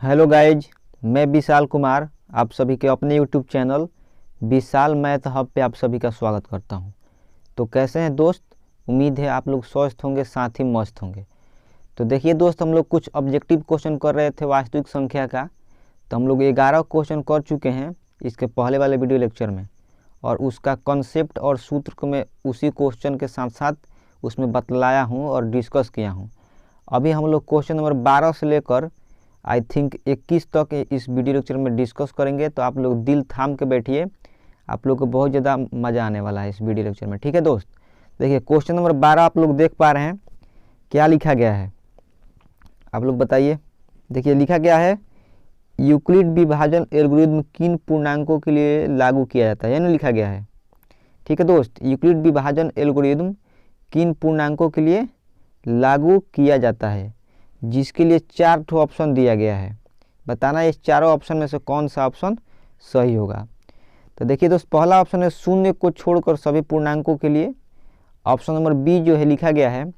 Hello guys, मैं विशाल कुमार आप सभी के अपने यूट्यूब चैनल विशाल मैथ हब पे आप सभी का स्वागत करता हूं। तो कैसे हैं दोस्त? उम्मीद है आप लोग स्वस्थ होंगे, साथ ही मस्त होंगे। तो देखिए दोस्त, हम लोग कुछ ऑब्जेक्टिव क्वेश्चन कर रहे थे वास्तविक संख्या का। तो हम लोग 11 क्वेश्चन कर चुके हैं इसके पहले वाले वीडियो लेक्चर में, और उसका कॉन्सेप्ट और सूत्र को मैं उसी क्वेश्चन के साथ साथ उसमें बतलाया हूँ और डिस्कस किया हूँ। अभी हम लोग क्वेश्चन नंबर 12 से लेकर आई थिंक 21 तक इस वीडियो लेक्चर में डिस्कस करेंगे। तो आप लोग दिल थाम के बैठिए, आप लोग को बहुत ज़्यादा मज़ा आने वाला है इस वीडियो लेक्चर में। ठीक है दोस्त, देखिए क्वेश्चन नंबर 12 आप लोग देख पा रहे हैं, क्या लिखा गया है आप लोग बताइए। देखिए लिखा गया है, यूक्लिड विभाजन एल्गोरिथम किन पूर्णांकों के लिए लागू किया जाता है, यानी लिखा गया है। ठीक है दोस्त, यूक्लिड विभाजन एल्गोरिथम किन पूर्णांकों के लिए लागू किया जाता है, जिसके लिए 4 ठो ऑप्शन दिया गया है। बताना इस चारों ऑप्शन में से कौन सा ऑप्शन सही होगा। तो देखिए दोस्त, पहला ऑप्शन है शून्य को छोड़कर सभी पूर्णांकों के लिए। ऑप्शन नंबर बी जो है लिखा गया है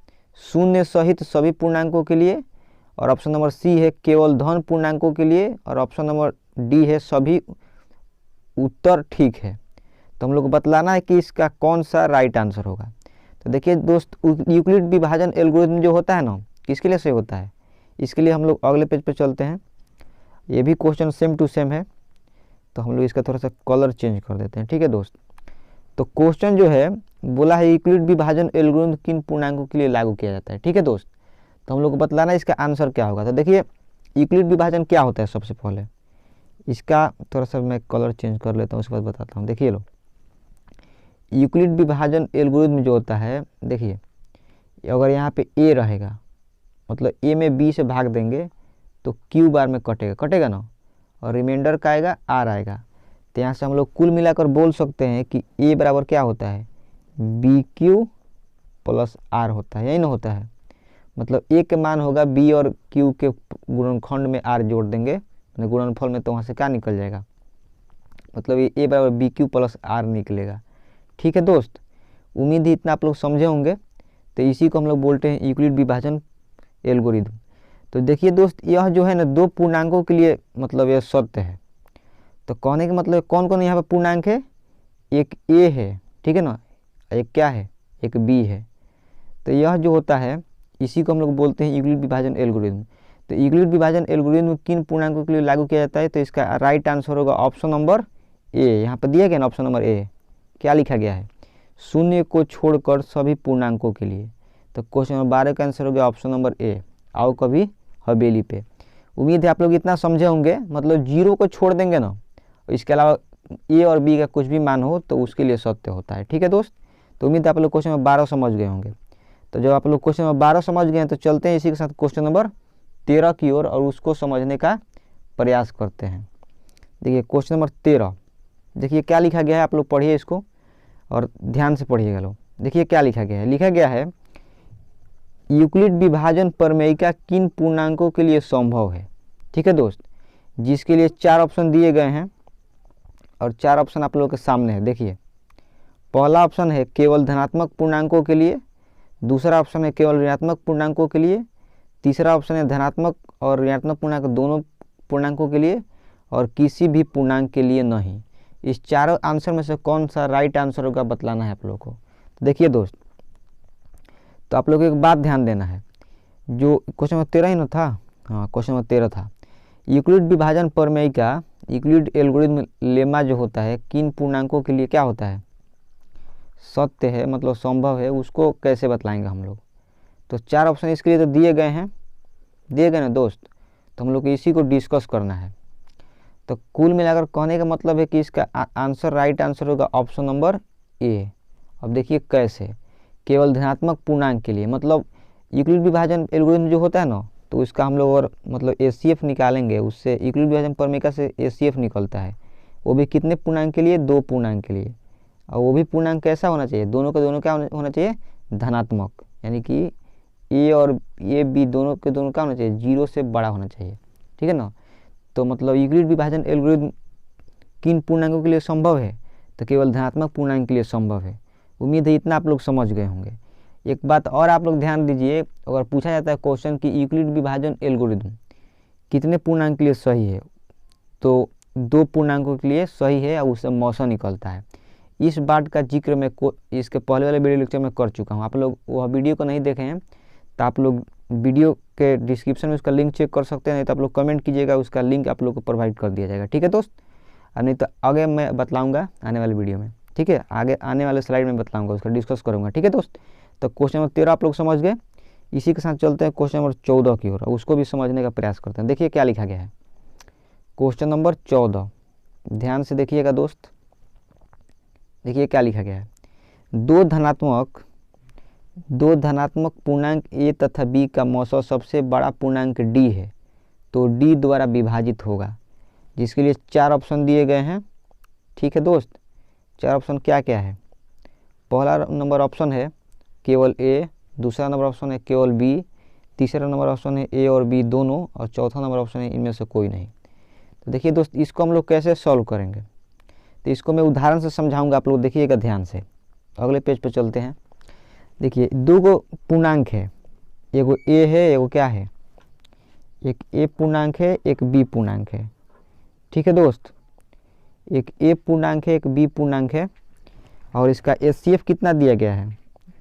शून्य सहित सभी पूर्णांकों के लिए। और ऑप्शन नंबर सी है केवल धन पूर्णांकों के लिए। और ऑप्शन नंबर डी है सभी उत्तर ठीक है। तो हम लोग को बतलाना है कि इसका कौन सा राइट आंसर होगा। तो देखिए दोस्त, यूक्लिड विभाजन एल्गोरिथम जो होता है ना, किसके लिए से होता है, इसके लिए हम लोग अगले पेज पे चलते हैं। ये भी क्वेश्चन सेम टू सेम है, तो हम लोग इसका थोड़ा सा कलर चेंज कर देते हैं। ठीक है दोस्त, तो क्वेश्चन जो है बोला है यूक्लिड विभाजन एल्गोरिथम किन पूर्णांकों के लिए लागू किया जाता है। ठीक है दोस्त, तो हम लोग को बतलाना है इसका आंसर क्या होगा। तो देखिए यूक्लिड विभाजन क्या होता है, सबसे पहले इसका थोड़ा सा मैं कलर चेंज कर लेता हूँ, उसके बाद बताता हूँ। देखिए लो, यूक्लिड विभाजन एल्गोरिथम जो होता है, देखिए अगर यहाँ पे ए रहेगा, मतलब ए में बी से भाग देंगे तो क्यू बार में कटेगा ना, और रिमाइंडर का आएगा आर आएगा। तो यहाँ से हम लोग कुल मिलाकर बोल सकते हैं कि ए बराबर क्या होता है, बी क्यू प्लस आर होता है, यही ना होता है। मतलब ए के मान होगा बी और क्यू के गुणनखंड में आर जोड़ देंगे, गुणनफल में, तो वहाँ से क्या निकल जाएगा, मतलब ए बराबर बी क्यू प्लस आर निकलेगा। ठीक है दोस्त, उम्मीद है इतना आप लोग समझे होंगे। तो इसी को हम लोग बोलते हैं यूक्लिड विभाजन एल्गोरिथम। तो देखिए दोस्त, यह जो है ना दो पूर्णांकों के लिए मतलब यह सत्य है। तो कहने का मतलब कौन कौन यहाँ पर पूर्णांक है, एक ए है, ठीक है ना, एक क्या है, एक बी है। तो यह जो होता है इसी को हम लोग बोलते हैं यूक्लिड विभाजन एल्गोरिथम। तो यूक्लिड विभाजन एल्गोरिथम किन पूर्णांकों के लिए लागू किया जाता है, तो इसका राइट आंसर होगा ऑप्शन नंबर ए। यहाँ पर दिया गया ना ऑप्शन नंबर ए, क्या लिखा गया है, शून्य को छोड़कर सभी पूर्णांकों के लिए। तो क्वेश्चन नंबर 12 का आंसर हो गया ऑप्शन नंबर ए। आओ कभी हवेली पे। उम्मीद है आप लोग इतना समझे होंगे, मतलब जीरो को छोड़ देंगे ना, इसके अलावा ए और बी का कुछ भी मान हो तो उसके लिए सत्य होता है। ठीक है दोस्त, तो उम्मीद है आप लोग क्वेश्चन नंबर 12 समझ गए होंगे। तो जब आप लोग क्वेश्चन नंबर 12 समझ गए हैं तो चलते हैं इसी के साथ क्वेश्चन नंबर 13 की ओर और उसको समझने का प्रयास करते हैं। देखिए क्वेश्चन नंबर 13, देखिए क्या लिखा गया है, आप लोग पढ़िए इसको और ध्यान से पढ़िएगा लोग। देखिए क्या लिखा गया है, लिखा गया है यूक्लिड विभाजन प्रमेयिका किन पूर्णांकों के लिए संभव है। ठीक है दोस्त, जिसके लिए 4 ऑप्शन दिए गए हैं और 4 ऑप्शन आप लोगों के सामने है। देखिए पहला ऑप्शन है केवल धनात्मक पूर्णांकों के लिए, दूसरा ऑप्शन है केवल ऋणात्मक पूर्णांकों के लिए, तीसरा ऑप्शन है धनात्मक और ऋणात्मक पूर्णांक दोनों पूर्णांकों के लिए, और किसी भी पूर्णांक के लिए नहीं। इस चारों आंसर में से कौन सा राइट आंसर होगा बतलाना है आप लोगों को। तो देखिए दोस्त, तो आप लोग को एक बात ध्यान देना है, जो क्वेश्चन नंबर 13 ही ना था, हाँ क्वेश्चन नंबर 13 था, यूक्लिड विभाजन प्रमेयिका यूक्लिड एल्गोरिथम लेमा जो होता है किन पूर्णांकों के लिए क्या होता है, सत्य है, मतलब संभव है, उसको कैसे बतलाएंगे हम लोग। तो 4 ऑप्शन इसके लिए तो दिए गए हैं, दिए गए ना दोस्त, तो हम लोग को इसी को डिस्कस करना है। तो कुल मिलाकर कहने का मतलब है कि इसका आंसर राइट आंसर होगा ऑप्शन नंबर ए। अब देखिए कैसे, केवल धनात्मक पूर्णांक के लिए, मतलब यूक्लिड विभाजन एल्गोरिथम जो होता है ना, तो इसका हम लोग और मतलब एचसीएफ निकालेंगे, उससे यूक्लिड विभाजन प्रमेयिका से एचसीएफ निकलता है, वो भी कितने पूर्णांक के लिए, 2 पूर्णांक के लिए। और वो भी पूर्णांक कैसा होना चाहिए, दोनों का दोनों क्या होना चाहिए, धनात्मक, यानी कि ए और ए बी दोनों के दोनों क्या होना चाहिए, 0 से बड़ा होना चाहिए। ठीक है ना, तो मतलब यूक्लिड विभाजन एल्गोरिथम किन पूर्णांकों के लिए संभव है, तो केवल धनात्मक पूर्णांक के लिए संभव है। उम्मीद है इतना आप लोग समझ गए होंगे। एक बात और आप लोग ध्यान दीजिए, अगर पूछा जाता है क्वेश्चन कि यूक्लिड विभाजन एल्गोरिथम कितने पूर्णांक के लिए सही है, तो 2 पूर्णांकों के लिए सही है और उससे मौसा निकलता है। इस बात का जिक्र मैं इसके पहले वाले वीडियो लेक्चर में कर चुका हूँ। आप लोग वह वीडियो को नहीं देखे हैं तो आप लोग वीडियो के डिस्क्रिप्शन में उसका लिंक चेक कर सकते हैं, नहीं तो आप लोग कमेंट कीजिएगा, उसका लिंक आप लोग को प्रोवाइड कर दिया जाएगा। ठीक है दोस्त, और नहीं तो आगे मैं बतलाऊँगा आने वाले वीडियो में। ठीक है, आगे आने वाले स्लाइड में बतलाऊँगा, उसका डिस्कस करूँगा। ठीक है दोस्त, तो क्वेश्चन नंबर 13 आप लोग समझ गए। इसी के साथ चलते हैं क्वेश्चन नंबर 14 की ओर, उसको भी समझने का प्रयास करते हैं। देखिए क्या लिखा गया है क्वेश्चन नंबर 14, ध्यान से देखिएगा दोस्त। देखिए क्या लिखा गया है, दो धनात्मक पूर्णांक a तथा b का मौसा सबसे बड़ा पूर्णांक d है, तो d द्वारा विभाजित होगा, जिसके लिए 4 ऑप्शन दिए गए हैं। ठीक है दोस्त, 4 ऑप्शन क्या क्या है। पहला नंबर ऑप्शन है केवल a, दूसरा नंबर ऑप्शन है केवल b, तीसरा नंबर ऑप्शन है a और b दोनों, और चौथा नंबर ऑप्शन है इनमें से कोई नहीं। तो देखिए दोस्त, इसको हम लोग कैसे सॉल्व करेंगे, तो इसको मैं उदाहरण से समझाऊंगा, आप लोग देखिएगा ध्यान से। अगले पेज पे चलते हैं। देखिए 2 पूर्णांक है, एगो a है, एगो क्या है, एक a पूर्णांक है, एक b पूर्णांक है। ठीक है दोस्त, एक a पूर्णांक है, एक b पूर्णांक है, और इसका HCF कितना दिया गया है,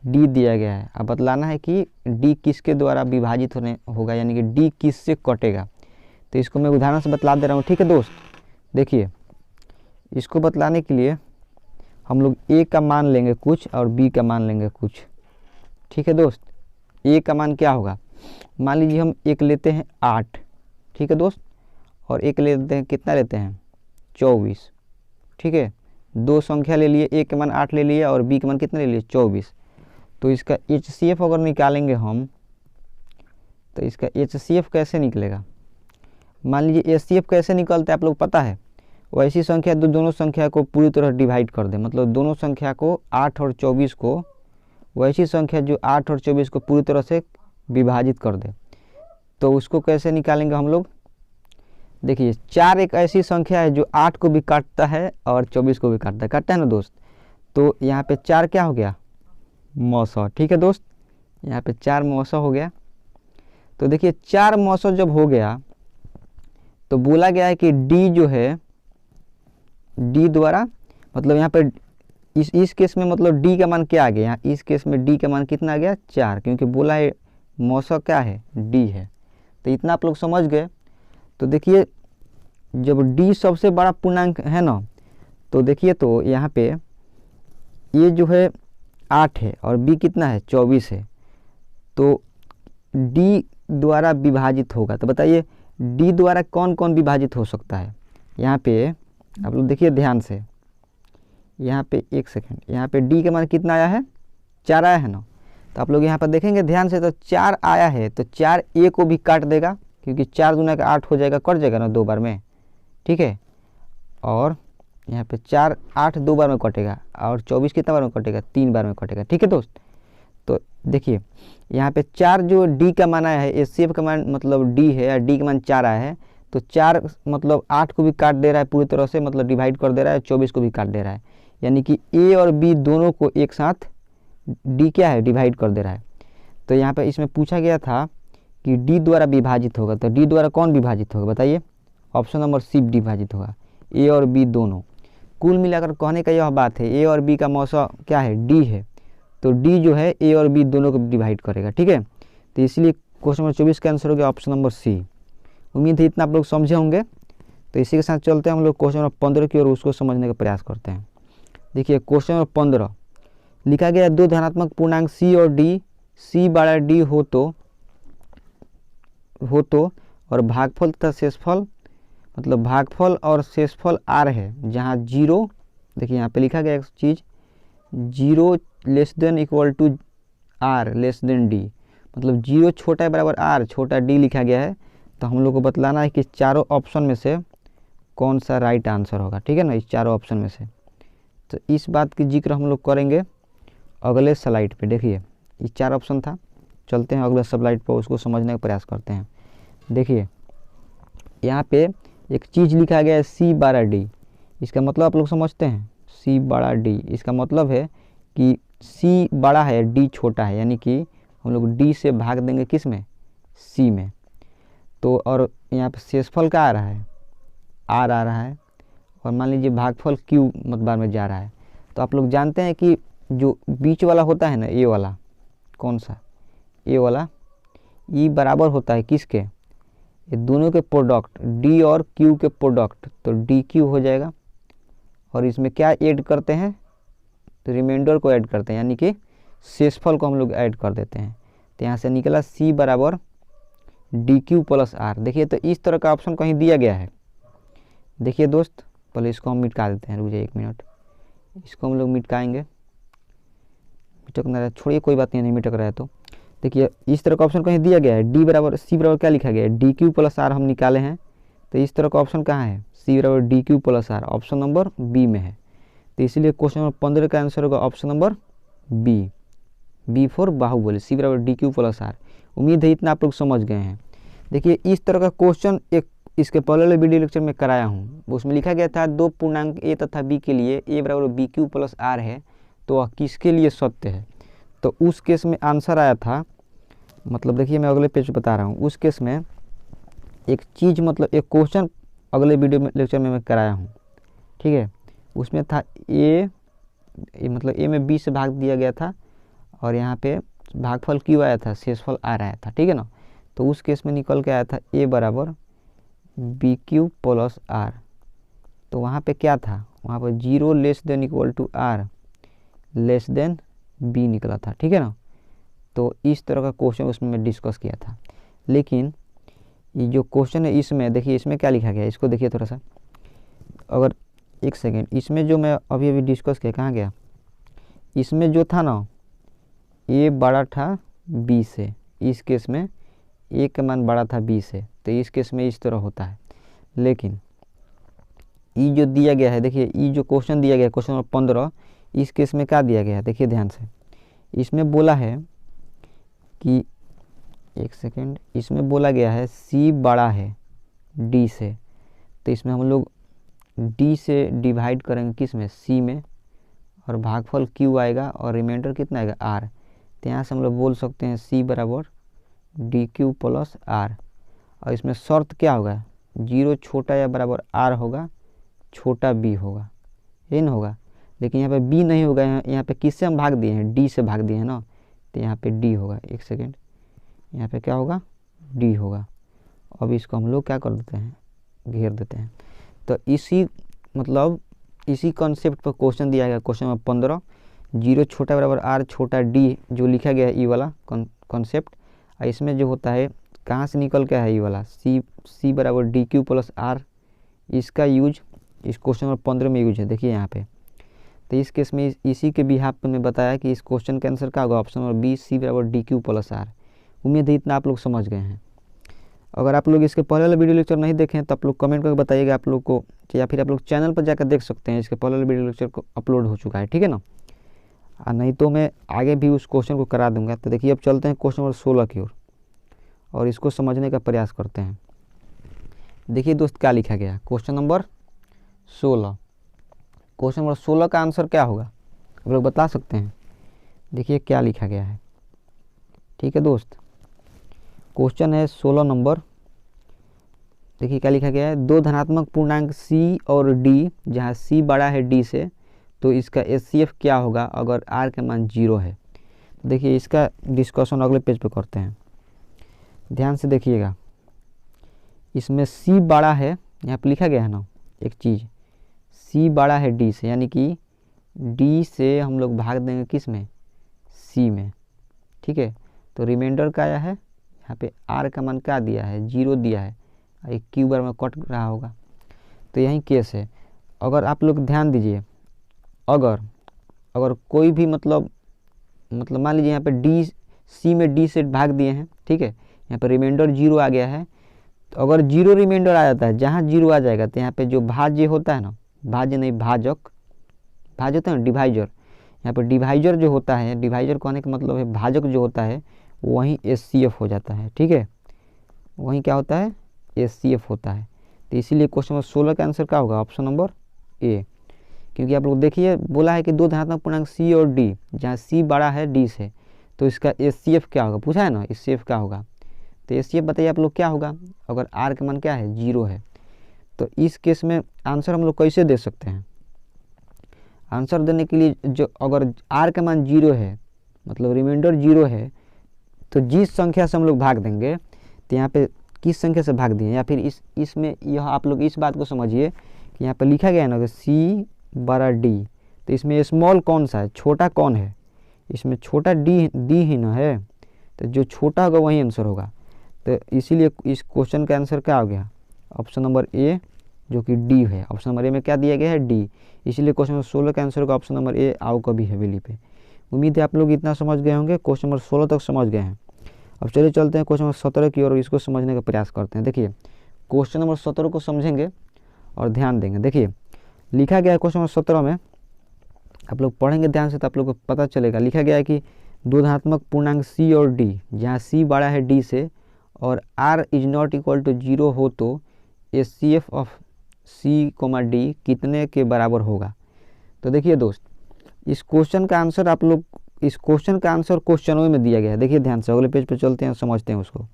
d दिया गया है। अब बतलाना है कि d किसके द्वारा विभाजित होगा, यानी कि d किससे कटेगा। तो इसको मैं उदाहरण से बतला दे रहा हूँ। ठीक है दोस्त, देखिए इसको बतलाने के लिए हम लोग a का मान लेंगे कुछ और b का मान लेंगे कुछ। ठीक है दोस्त, a का मान क्या होगा, मान लीजिए हम एक लेते हैं 8। ठीक है दोस्त, और एक लेते हैं, कितना लेते हैं 24। ठीक है, 2 संख्या ले लिए, a का मान 8 ले लिए और b का मान कितना ले लिए 24। तो इसका HCF अगर निकालेंगे हम, तो इसका HCF कैसे निकलेगा, मान लीजिए HCF कैसे निकलता है आप लोग पता है, वैसी संख्या दोनों संख्या को पूरी तरह डिवाइड कर दे, मतलब दोनों संख्या को 8 और 24 को, वैसी संख्या जो 8 और 24 को पूरी तरह से विभाजित कर दे। तो उसको कैसे निकालेंगे हम लोग, देखिए 4 एक ऐसी संख्या है जो 8 को भी काटता है और 24 को भी काटता है ना दोस्त। तो यहाँ पे 4 क्या हो गया, मौसा। ठीक है दोस्त, यहाँ पे 4 मौसा हो गया। तो देखिए 4 मौसा जब हो गया तो बोला गया है कि d जो है, d द्वारा, मतलब यहाँ पे इस केस में मतलब d का मान क्या आ गया, यहाँ इस केस में d का मान कितना आ गया 4, क्योंकि बोला है मौसा क्या है, d है। तो इतना आप लोग समझ गए। तो देखिए जब d सबसे बड़ा पूर्णांक है ना, तो देखिए तो यहाँ पे ये जो है 8 है और b कितना है 24 है, तो d द्वारा विभाजित होगा। तो बताइए d द्वारा कौन कौन विभाजित हो सकता है। यहाँ पे आप लोग देखिए ध्यान से, यहाँ पे एक सेकंड, यहाँ पे d का मान कितना आया है 4 आया है ना। तो आप लोग यहाँ पर देखेंगे ध्यान से, तो 4 आया है तो 4 a को भी काट देगा, क्योंकि 4 दूना का 8 हो जाएगा, कट जाएगा ना 2 बार में। ठीक है, और यहाँ पे 4 8 2 बार में कटेगा, और 24 कितना बार में कटेगा 3 बार में कटेगा। ठीक है दोस्त, तो देखिए यहाँ पे 4 जो d का मान आया है, HCF का मान मतलब d है, और d का मान 4 आया है, तो 4 मतलब 8 को भी काट दे रहा है पूरी तरह से, मतलब डिवाइड कर दे रहा है, 24 को भी काट दे रहा है, यानी कि a और b दोनों को एक साथ d क्या है डिवाइड कर दे रहा है। तो यहाँ पे इसमें पूछा गया था कि d द्वारा विभाजित होगा, तो d द्वारा कौन विभाजित होगा बताइए, ऑप्शन नंबर सी विभाजित होगा, a और b दोनों। कुल मिलाकर कहने का यह बात है, a और b का मौसा क्या है d है, तो d जो है a और b दोनों को डिवाइड करेगा। ठीक है, तो इसलिए क्वेश्चन नंबर 24 का आंसर हो गया ऑप्शन नंबर सी। उम्मीद है इतना आप लोग समझे होंगे। तो इसी के साथ चलते हैं हम लोग क्वेश्चन नंबर 15 की ओर, उसको समझने का प्रयास करते हैं। देखिए क्वेश्चन नंबर 15 लिखा गया, 2 धनात्मक पूर्णांक c और d, c बड़ा d हो तो और भागफल तथा शेषफल, मतलब भागफल और शेषफल r है, जहाँ 0, देखिए यहाँ पे लिखा गया एक चीज़ 0 less than equal to r less than d, मतलब 0 छोटा है बराबर r छोटा d लिखा गया है। तो हम लोग को बतलाना है कि चारों ऑप्शन में से कौन सा राइट आंसर होगा। ठीक है ना, इस चारों ऑप्शन में से। तो इस बात की जिक्र हम लोग करेंगे अगले स्लाइड पे। देखिए ये 4 ऑप्शन था, चलते हैं अगले स्लाइड पर, उसको समझने का प्रयास करते हैं। देखिए यहाँ पे एक चीज़ लिखा गया है c बड़ा d, इसका मतलब आप लोग समझते हैं, c बड़ा d, इसका मतलब है कि c बड़ा है d छोटा है, यानी कि हम लोग d से भाग देंगे किस में, c में। तो और यहाँ पे शेषफल का आ रहा है आर आ रहा है, और मान लीजिए भागफल क्यू बार में जा रहा है। तो आप लोग जानते हैं कि जो बीच वाला होता है ना, ये वाला कौन सा, ये वाला, ई बराबर होता है किसके, ये दोनों के प्रोडक्ट, डी और क्यू के प्रोडक्ट, तो डी क्यू हो जाएगा। और इसमें क्या ऐड करते हैं, तो रिमाइंडर को ऐड करते हैं, यानी कि शेषफल को हम लोग ऐड कर देते हैं। तो यहाँ से निकला सी बराबर डी क्यू प्लस आर। देखिए तो इस तरह का ऑप्शन कहीं दिया गया है। देखिए दोस्त, पहले इसको हम मिटा देते हैं, रुक जाइए 1 मिनट, इसको हम लोग मिटाएंगे। मिटकना है, छोड़िए कोई बात नहीं मिटक रहा है। तो देखिए इस तरह का ऑप्शन कहीं दिया गया है, डी बराबर सी बराबर क्या लिखा गया है, डी क्यू प्लस आर हम निकाले हैं। तो इस तरह का ऑप्शन कहाँ है, सी बराबर D q plus r, option number B में है। तो इसीलिए क्वेश्चन नंबर 15 का आंसर होगा option number B, B for Baahubali, C बराबर डी क्यू प्लस आर। उम्मीद है इतना आप लोग समझ गए हैं। देखिए इस तरह का क्वेश्चन एक इसके पहले वाले वीडियो लेक्चर में कराया हूँ, उसमें लिखा गया था 2 पूर्णांक ए तथा बी के लिए ए बराबर बी क्यू प्लस आर है, तो वह किसके लिए सत्य है। तो उस केस में आंसर आया था, मतलब देखिए मैं अगले पेज बता रहा हूँ, उस केस में एक चीज़, मतलब एक क्वेश्चन अगले वीडियो में लेक्चर में मैं कराया हूँ, ठीक है। उसमें था ए मतलब ए में बी से भाग दिया गया था, और यहाँ पे भागफल क्यू आया था, शेषफल आर आया था, ठीक है ना। तो उस केस में निकल के आया था ए बराबर बी क्यू प्लस आर। तो वहाँ पे क्या था, वहाँ पर 0 less than equal to r less than b निकला था, ठीक है ना। तो इस तरह का क्वेश्चन उसमें मैं डिस्कस किया था। लेकिन ये जो क्वेश्चन है इसमें देखिए, इसमें क्या लिखा गया है, इसको देखिए थोड़ा सा, अगर 1 सेकेंड, इसमें जो मैं अभी अभी डिस्कस किया कहाँ गया, इसमें जो था ना ए बड़ा था बी से, इस केस में ए का मान बड़ा था बी से, तो इस केस में इस तरह होता है। लेकिन ई जो दिया गया है, देखिए ई जो क्वेश्चन दिया गया है, क्वेश्चन नंबर 15, इस केस में क्या दिया गया है, देखिए ध्यान से, इसमें बोला है कि 1 सेकेंड, इसमें बोला गया है सी बड़ा है डी से, तो इसमें हम लोग डी से डिवाइड करेंगे किस में, सी में, और भागफल क्यू आएगा और रिमाइंडर कितना आएगा आर। तो यहाँ से हम लोग बोल सकते हैं सी बराबर डी क्यू प्लस आर। और इसमें शर्त क्या होगा, 0 छोटा या बराबर आर होगा, छोटा बी होगा, ये ना होगा। लेकिन यहाँ पे बी नहीं होगा, यहाँ पे किससे हम भाग दिए हैं, डी से भाग दिए हैं ना, तो यहाँ पे डी होगा। 1 सेकेंड, यहाँ पे क्या होगा, डी होगा। अब इसको हम लोग क्या कर देते हैं, घेर देते हैं। तो इसी कॉन्सेप्ट पर क्वेश्चन दिया गया, क्वेश्चन नंबर 15, 0 छोटा बराबर आर छोटा डी जो लिखा गया है, ई वाला कॉन्सेप्ट। इसमें जो होता है कहाँ से निकल के है, ई वाला सी बराबर डी क्यू प्लस आर, इसका यूज इस क्वेश्चन नंबर 15 में यूज है, देखिए यहाँ पे। तो इस केस में इसी के बिहाफ पे मैं बताया कि इस क्वेश्चन का आंसर क्या होगा, ऑप्शन नंबर बी, सी बराबर डी क्यू प्लस आर। उम्मीद है इतना आप लोग समझ गए हैं। अगर आप लोग इसके पहले वाला वीडियो लेक्चर नहीं देखें तो आप लोग कमेंट करके बताइएगा आप लोग को, या फिर आप लोग चैनल पर जाकर देख सकते हैं, इसके पहले वाला वीडियो लेक्चर को अपलोड हो चुका है, ठीक है ना। नहीं तो मैं आगे भी उस क्वेश्चन को करा दूंगा। तो देखिए अब चलते हैं क्वेश्चन नंबर 16 की ओर, और इसको समझने का प्रयास करते हैं। देखिए दोस्त क्या लिखा गया है, क्वेश्चन नंबर 16। क्वेश्चन नंबर 16 का आंसर क्या होगा, आप लोग बता सकते हैं। देखिए क्या लिखा गया है, ठीक है दोस्त। क्वेश्चन है 16 नंबर, देखिए क्या लिखा गया है, 2 धनात्मक पूर्णांक सी और डी, जहाँ सी बड़ा है डी से, तो इसका एचसीएफ क्या होगा अगर आर का मान 0 है। तो देखिए इसका डिस्कशन अगले पेज पे करते हैं, ध्यान से देखिएगा। इसमें सी बड़ा है, यहाँ पे लिखा गया है ना एक चीज़, सी बड़ा है डी से, यानी कि डी से हम लोग भाग देंगे किस में, सी में, ठीक है। तो रिमाइंडर का आया है, यहाँ पे आर का मान क्या दिया है, 0 दिया है, एक क्यू बार में कट रहा होगा। तो यही केस है। अगर आप लोग ध्यान दीजिए, अगर कोई भी मतलब मान लीजिए यहाँ पे डी सी में डी से भाग दिए हैं, ठीक है, यहाँ पे रिमाइंडर 0 आ गया है। तो अगर 0 रिमाइंडर आ जाता है, जहाँ 0 आ जाएगा, तो यहाँ पे जो भाज्य होता है ना, भाज्य नहीं भाजक, भाज्य होता है ना डिवाइजर, यहाँ पर डिवाइजर जो होता है, डिवाइजर कहने का मतलब है भाजक जो होता है, वहीं एचसीएफ हो जाता है, ठीक है, वहीं क्या होता है, एचसीएफ होता है। तो इसीलिए क्वेश्चन नंबर 16 का आंसर क्या होगा, ऑप्शन नंबर ए। क्योंकि आप लोग देखिए बोला है कि 2 धनात्मक पूर्णांक सी और डी, जहाँ सी बड़ा है डी से, तो इसका एचसीएफ क्या होगा, पूछा है ना, एचसीएफ क्या होगा। तो एचसीएफ बताइए आप लोग क्या होगा, अगर आर का मान क्या है 0 है। तो इस केस में आंसर हम लोग कैसे दे सकते हैं, आंसर देने के लिए जो अगर आर का मान 0 है मतलब रिमाइंडर 0 है, तो जिस संख्या से हम लोग भाग देंगे, तो यहाँ पे किस संख्या से भाग दिए, या फिर इसमें यह आप लोग इस बात को समझिए कि यहाँ पे लिखा गया है ना कि सी बड़ा डी, तो इसमें स्मॉल कौन सा है, छोटा कौन है, इसमें छोटा डी ही ना है, तो जो छोटा होगा वही आंसर होगा। तो इसीलिए इस क्वेश्चन का आंसर क्या हो गया, ऑप्शन नंबर ए जो कि डी है। ऑप्शन नंबर ए में क्या दिया गया है, डी, इसीलिए क्वेश्चन नंबर 16 का आंसर होगा ऑप्शन नंबर ए, आओ कभी हवेली पे। उम्मीद है आप लोग इतना समझ गए होंगे, क्वेश्चन नंबर 16 तक समझ गए हैं। अब चलिए चलते हैं क्वेश्चन नंबर 17 की ओर, इसको समझने का प्रयास करते हैं। देखिए क्वेश्चन नंबर 17 को समझेंगे और ध्यान देंगे। देखिए लिखा गया है क्वेश्चन नंबर 17 में, आप लोग पढ़ेंगे ध्यान से तो आप लोग को पता चलेगा। लिखा गया है कि दो धनात्मक पूर्णांक सी और डी, जहाँ सी बड़ा है डी से और r is not equal to 0 हो, तो HCF of c comma d कितने के बराबर होगा। तो देखिए दोस्त, इस क्वेश्चन का आंसर आप लोग, इस क्वेश्चन का आंसर क्वेश्चनों में दिया गया है। देखिए ध्यान से, अगले पेज पे चलते हैं समझते हैं उसको।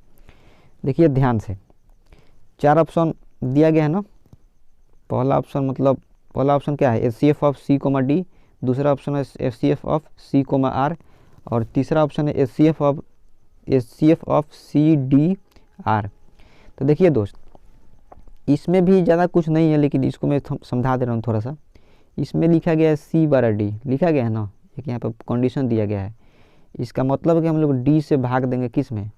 देखिए ध्यान से, 4 ऑप्शन दिया गया है ना। पहला ऑप्शन क्या है, HCF of c comma d, दूसरा ऑप्शन है HCF of c comma r, और तीसरा ऑप्शन है HCF of c d r. तो देखिए दोस्त, इसमें भी ज़्यादा कुछ नहीं है, लेकिन इसको मैं समझा दे रहा हूँ थोड़ा सा। इसमें लिखा गया है सी बड़ा डी, लिखा गया है ना, एक यहाँ पर कंडीशन दिया गया है। इसका मतलब है कि हम लोग डी से भाग देंगे किस में,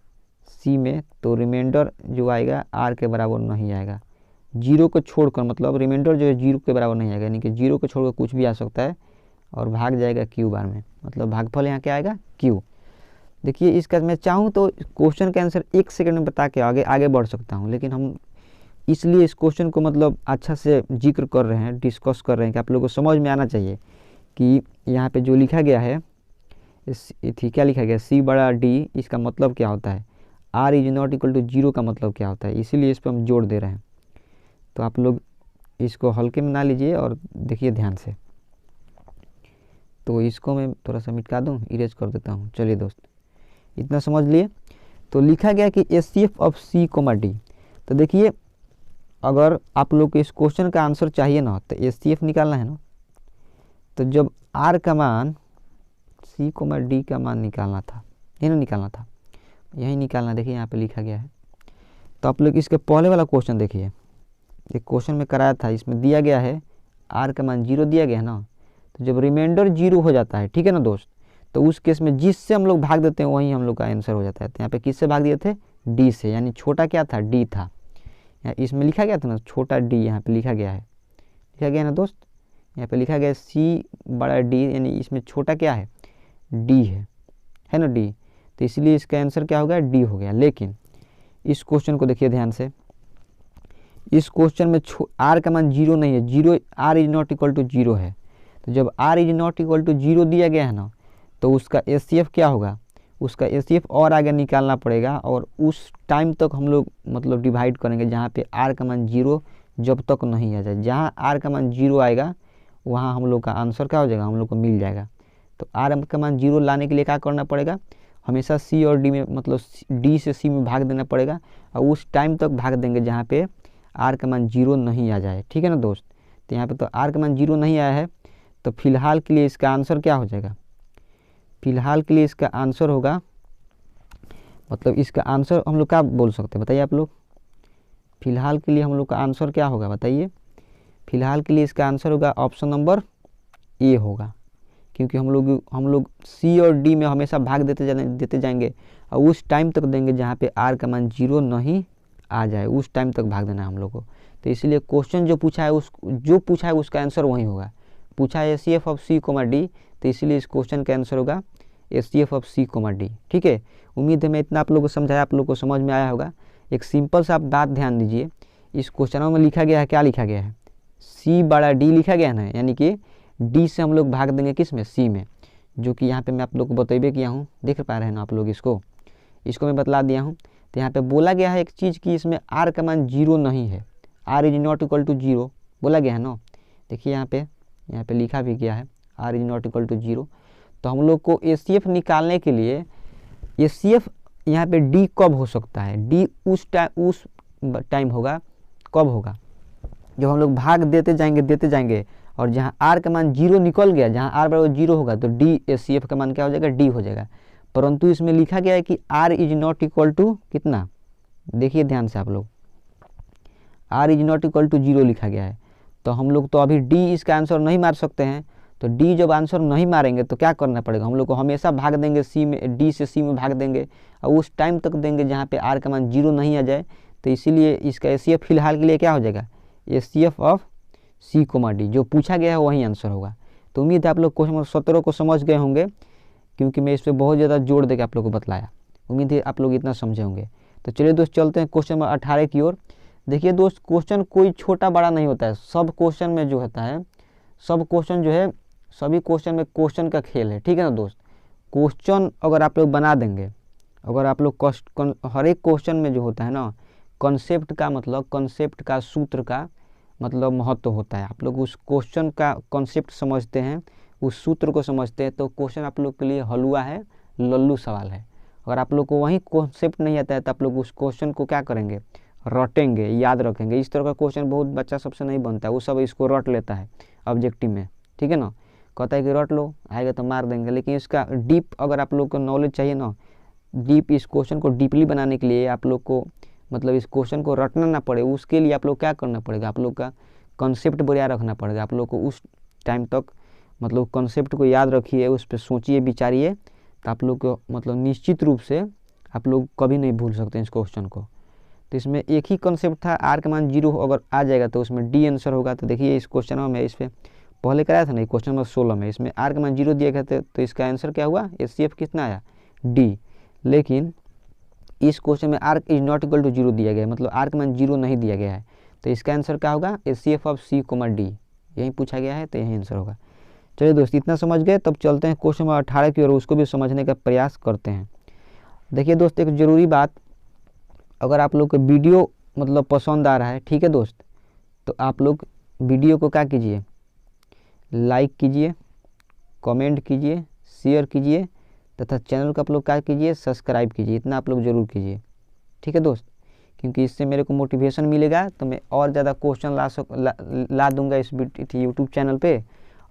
सी में, तो रिमाइंडर जो आएगा आर के बराबर नहीं आएगा। 0 को छोड़कर, मतलब रिमाइंडर जो है 0 के बराबर नहीं आएगा, यानी कि 0 को छोड़कर कुछ भी आ सकता है और भाग जाएगा क्यू बार में, मतलब भागफल यहाँ क्या आएगा क्यू। देखिए इसका मैं चाहूँ तो क्वेश्चन का आंसर 1 सेकंड में बता के आगे बढ़ सकता हूँ, लेकिन हम इसलिए इस क्वेश्चन को मतलब अच्छा से जिक्र कर रहे हैं, डिस्कस कर रहे हैं कि आप लोगों को समझ में आना चाहिए कि यहाँ पे जो लिखा गया है, क्या लिखा गया, सी बड़ा डी, इसका मतलब क्या होता है, r is not equal to 0 का मतलब क्या होता है, इसीलिए इस पर हम जोड़ दे रहे हैं। तो आप लोग इसको हल्के में ना लीजिए और देखिए ध्यान से। तो इसको मैं थोड़ा सा मिटा दूँ, इरेज कर देता हूँ। चलिए दोस्त, इतना समझ लिए। तो लिखा गया कि HCF of c comma d. तो देखिए अगर आप लोग को इस क्वेश्चन का आंसर चाहिए ना, तो एचसीएफ निकालना है ना, तो जब आर का मान सी कोमा डी का मान निकालना था, यही ना निकालना था, यही निकालना। देखिए यहाँ पे लिखा गया है। तो आप लोग इसके पहले वाला क्वेश्चन देखिए, एक क्वेश्चन में कराया था, इसमें दिया गया है आर का मान 0 दिया गया है ना, तो जब रिमाइंडर 0 हो जाता है, ठीक है ना दोस्त, तो उस केस में जिससे हम लोग भाग देते हैं वही हम लोग का आंसर हो जाता है। तो यहाँ पे किससे भाग दिए थे, डी से, यानी छोटा क्या था, डी था। इसमें लिखा गया था ना छोटा डी, यहाँ पे लिखा गया है, लिखा गया ना दोस्त, यहाँ पे लिखा गया सी बड़ा डी, यानी इसमें छोटा क्या है, डी है ना, डी। तो इसलिए इसका आंसर क्या हो गया, डी हो गया। लेकिन इस क्वेश्चन को देखिए ध्यान से, इस क्वेश्चन में आर का मान 0 नहीं है, 0 r is not equal to 0 है। तो जब r is not equal to 0 दिया गया है ना, तो उसका एचसीएफ क्या होगा, उसका एचसीएफ और आगे निकालना पड़ेगा, और उस टाइम तक हम लोग मतलब डिवाइड करेंगे जहाँ पे आर का मान 0 जब तक नहीं आ जाए। जहाँ आर का मान 0 आएगा वहाँ हम लोग का आंसर क्या हो जाएगा, हम लोग को मिल जाएगा। तो आर का मान 0 लाने के लिए क्या करना पड़ेगा, हमेशा सी और डी में, मतलब डी से सी में भाग देना पड़ेगा, और उस टाइम तक भाग देंगे जहाँ पे आर का मान 0 नहीं आ जाए, ठीक है ना दोस्त। तो यहाँ पे तो आर का मान 0 नहीं आया है, तो फिलहाल के लिए इसका आंसर क्या हो जाएगा, फिलहाल के लिए इसका आंसर होगा, मतलब इसका आंसर हम लोग क्या बोल सकते हैं बताइए आप लोग, फिलहाल के लिए हम लोग का आंसर क्या होगा बताइए। फिलहाल के लिए इसका आंसर होगा ऑप्शन नंबर ए होगा, क्योंकि हम लोग सी और डी में हमेशा भाग देते जाएंगे, और उस टाइम तक देंगे जहाँ पे आर का मान 0 नहीं आ जाए, उस टाइम तक भाग देना है हम लोग को। तो इसलिए क्वेश्चन जो पूछा है उसका आंसर वही होगा। पूछा है HCF of c comma d, तो इसलिए इस क्वेश्चन का आंसर होगा HCF of c comma d. ठीक है, उम्मीद है मैं इतना आप लोगों को समझाया, आप लोगों को समझ में आया होगा। एक सिंपल सा आप बात ध्यान दीजिए, इस क्वेश्चनों में लिखा गया है, क्या लिखा गया है, सी बड़ा डी लिखा गया है ना, यानी कि डी से हम लोग भाग देंगे किस में, सी में, जो कि यहाँ पे मैं आप लोग को बतेबे किया हूँ, देख पा रहे हैं ना आप लोग, इसको मैं बतला दिया हूँ। तो यहाँ पे बोला गया है एक चीज़ कि इसमें आर का मान 0 नहीं है, r is not equal to 0 बोला गया है ना। देखिए यहाँ पे लिखा भी गया है r is not equal to 0। तो हम लोग को एचसीएफ निकालने के लिए, एचसीएफ यहाँ पे डी कब हो सकता है, डी उस टाइम होगा, कब होगा जब हम लोग भाग देते जाएंगे और जहाँ आर का मान 0 निकल गया, जहाँ आर बराबर 0 होगा तो डी सी एफ का मान क्या हो जाएगा, डी हो जाएगा। परंतु इसमें लिखा गया है कि r is not equal to कितना, देखिए ध्यान से आप लोग, r is not equal to 0 लिखा गया है। तो हम लोग तो अभी डी इसका आंसर नहीं मार सकते हैं। तो डी जब आंसर नहीं मारेंगे तो क्या करना पड़ेगा, हम लोग को हमेशा भाग देंगे सी में, डी से सी में भाग देंगे और उस टाइम तक देंगे जहाँ पे आर का मान 0 नहीं आ जाए। तो इसीलिए इसका एसीएफ फिलहाल के लिए क्या हो जाएगा, HCF of c comma d, जो पूछा गया है वही आंसर होगा। तो उम्मीद है आप लोग क्वेश्चन नंबर 17 को समझ गए होंगे, क्योंकि मैं इस पर बहुत ज़्यादा जोर देकर आप लोग को बतलाया। उम्मीद है आप लोग इतना समझे होंगे। तो चलिए दोस्त चलते हैं क्वेश्चन नंबर 18 की ओर। देखिए दोस्त, क्वेश्चन कोई छोटा बड़ा नहीं होता है, सब क्वेश्चन में जो होता है, सब क्वेश्चन जो है, सभी क्वेश्चन में क्वेश्चन का खेल है, ठीक है ना दोस्त। क्वेश्चन अगर आप लोग बना देंगे, अगर आप लोग हर एक क्वेश्चन में जो होता है ना, कॉन्सेप्ट का मतलब, कॉन्सेप्ट का, सूत्र का मतलब महत्व होता है। आप लोग उस क्वेश्चन का कॉन्सेप्ट समझते हैं, उस सूत्र को समझते हैं, तो क्वेश्चन आप लोग के लिए हलवा है, लल्लू सवाल है। अगर आप लोग को वही कॉन्सेप्ट नहीं आता है तो आप लोग उस क्वेश्चन को क्या करेंगे, रटेंगे, याद रखेंगे। इस तरह का क्वेश्चन बहुत बच्चा सबसे नहीं बनता है, वो सब इसको रट लेता है ऑब्जेक्टिव में, ठीक है ना, कहता है कि रट लो, आएगा तो मार देंगे। लेकिन इसका डीप अगर आप लोग को नॉलेज चाहिए ना, डीप इस क्वेश्चन को डीपली बनाने के लिए आप लोग को मतलब इस क्वेश्चन को रटना ना पड़े, उसके लिए आप लोग क्या करना पड़ेगा, आप लोग का कॉन्सेप्ट बढ़िया रखना पड़ेगा। आप लोग को उस टाइम तक मतलब कॉन्सेप्ट को याद रखिए, उस पर सोचिए विचारिए, तो आप लोग को मतलब निश्चित रूप से आप लोग कभी नहीं भूल सकते इस क्वेश्चन को। तो इसमें एक ही कॉन्सेप्ट था, आर का मान 0 अगर आ जाएगा तो उसमें डी आंसर होगा। तो देखिए इस क्वेश्चन में इस पर पहले कराया था ना, क्वेश्चन नंबर 16 में, इसमें आर का मान 0 दिया गया था, तो इसका आंसर क्या हुआ, एचसीएफ कितना आया, डी। लेकिन इस क्वेश्चन में r is not equal to 0 दिया गया है, मतलब आर का मान 0 नहीं दिया गया है, तो इसका आंसर क्या होगा, HCF of c comma d, यही पूछा गया है, तो यही आंसर होगा। चलिए दोस्त इतना समझ गए, तब चलते हैं क्वेश्चन नंबर 18 की ओर, उसको भी समझने का प्रयास करते हैं। देखिए दोस्त, एक ज़रूरी बात, अगर आप लोग को वीडियो मतलब पसंद आ रहा है, ठीक है दोस्त, तो आप लोग वीडियो को क्या कीजिए, लाइक कीजिए, कमेंट कीजिए, शेयर कीजिए, तथा चैनल को आप लोग क्या कीजिए, सब्सक्राइब कीजिए, इतना आप लोग ज़रूर कीजिए, ठीक है दोस्त, क्योंकि इससे मेरे को मोटिवेशन मिलेगा, तो मैं और ज़्यादा क्वेश्चन ला दूंगा इस यूट्यूब चैनल पे,